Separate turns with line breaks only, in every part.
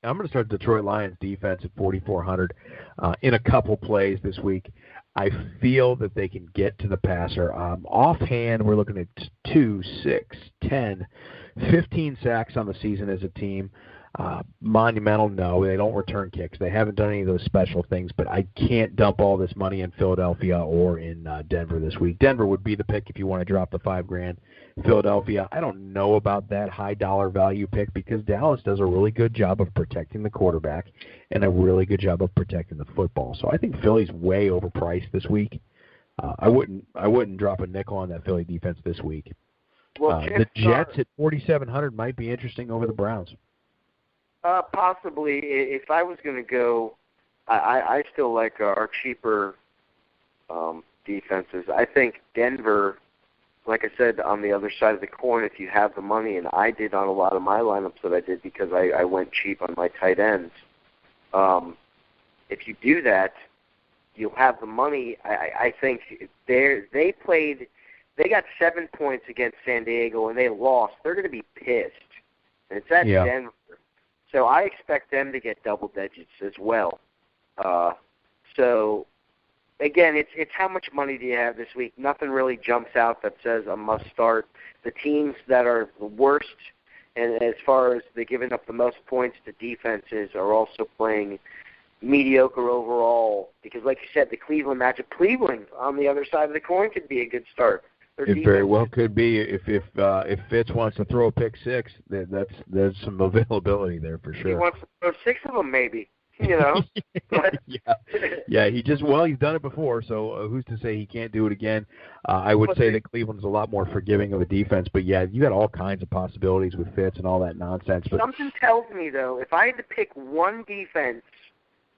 I'm going to start Detroit Lions defense at 4,400 in a couple plays this week. I feel that they can get to the passer. Offhand, we're looking at 2, 6, 10, 15 sacks on the season as a team. Monumental, no. They don't return kicks. They haven't done any of those special things, but I can't dump all this money in Philadelphia or in Denver this week. Denver would be the pick if you want to drop the $5,000. Philadelphia, I don't know about that high dollar value pick because Dallas does a really good job of protecting the quarterback and a really good job of protecting the football. So I think Philly's way overpriced this week. I wouldn't drop a nickel on that Philly defense this week.
Well,
the Jets at 4,700 might be interesting over the Browns.
Possibly. If I was going to go, I still like our cheaper defenses. I think Denver, like I said, on the other side of the coin, if you have the money, and I did on a lot of my lineups that I did because I went cheap on my tight ends. If you do that, you'll have the money. I think they got 7 points against San Diego, and they lost. They're going to be pissed. And it's at Denver. So I expect them to get double digits as well. So, again, it's how much money do you have this week? Nothing really jumps out that says a must start. The teams that are the worst, and as far as they're giving up the most points to defenses, are also playing mediocre overall. Because, like you said, the Cleveland matchup, Cleveland on the other side of the coin could be a good start.
It very well could be. If Fitz wants to throw a pick six, there's some availability there for sure.
He wants to throw 6 of them, maybe. You know.
Yeah. He's done it before. So who's to say he can't do it again? I would say that Cleveland's a lot more forgiving of a defense. But yeah, you got all kinds of possibilities with Fitz and all that nonsense. But
something tells me though, if I had to pick one defense,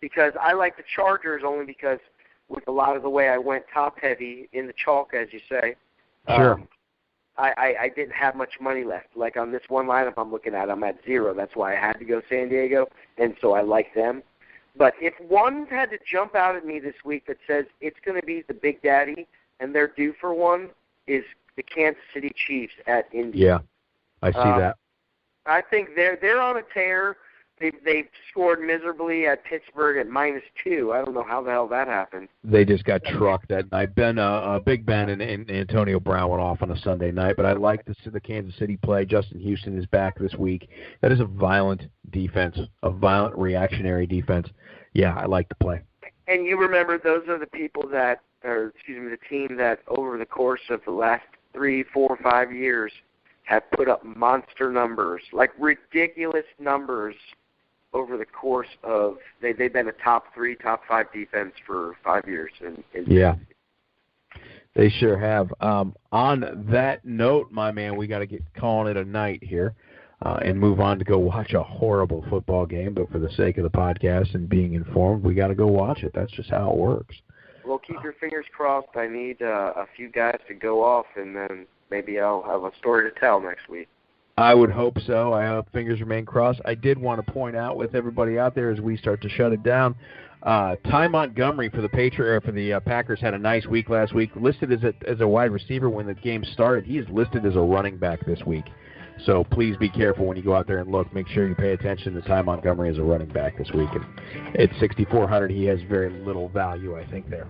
because I like the Chargers only because with a lot of the way I went top heavy in the chalk, as you say.
Sure.
I didn't have much money left. Like on this one lineup I'm looking at, I'm at 0. That's why I had to go San Diego, and so I like them. But if one had to jump out at me this week that says it's going to be the Big Daddy and they're due for one, is the Kansas City Chiefs at Indy.
Yeah, I see that.
I think they're on a tear. They scored miserably at Pittsburgh at -2. I don't know how the hell that happened.
They just got trucked that night. Big Ben and Antonio Brown went off on a Sunday night, but I like to see the Kansas City play. Justin Houston is back this week. That is a violent defense, a violent reactionary defense. Yeah, I like the play.
And you remember those are the people that, the team that over the course of the last 3, 4, 5 years have put up monster numbers, like ridiculous numbers. Over the course of, they've been a top 3, top 5 defense for 5 years.
Yeah, they sure have. On that note, my man, we got to get calling it a night here and move on to go watch a horrible football game. But for the sake of the podcast and being informed, we got to go watch it. That's just how it works.
Well, keep your fingers crossed. I need a few guys to go off, and then maybe I'll have a story to tell next week.
I would hope so. I hope fingers remain crossed. I did want to point out with everybody out there as we start to shut it down, Ty Montgomery for the Packers had a nice week last week. Listed as a wide receiver when the game started. He is listed as a running back this week. So please be careful when you go out there and look. Make sure you pay attention to Ty Montgomery as a running back this week. And at 6,400, he has very little value, I think, there.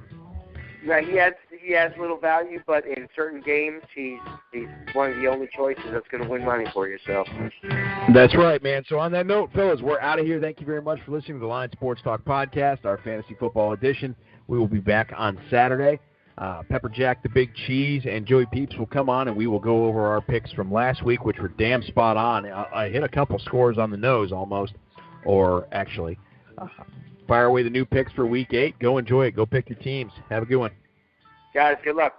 Yeah, he has little value, but in certain games, he's one of the only choices that's going to win money for you. So
that's right, man. So on that note, fellas, we're out of here. Thank you very much for listening to the Lions Sports Talk podcast, our fantasy football edition. We will be back on Saturday. Pepper Jack, the Big Cheese, and Joey Peeps will come on, and we will go over our picks from last week, which were damn spot on. I hit a couple scores on the nose almost, or actually. Fire away the new picks for Week 8. Go enjoy it. Go pick your teams. Have a good one.
Guys, good luck.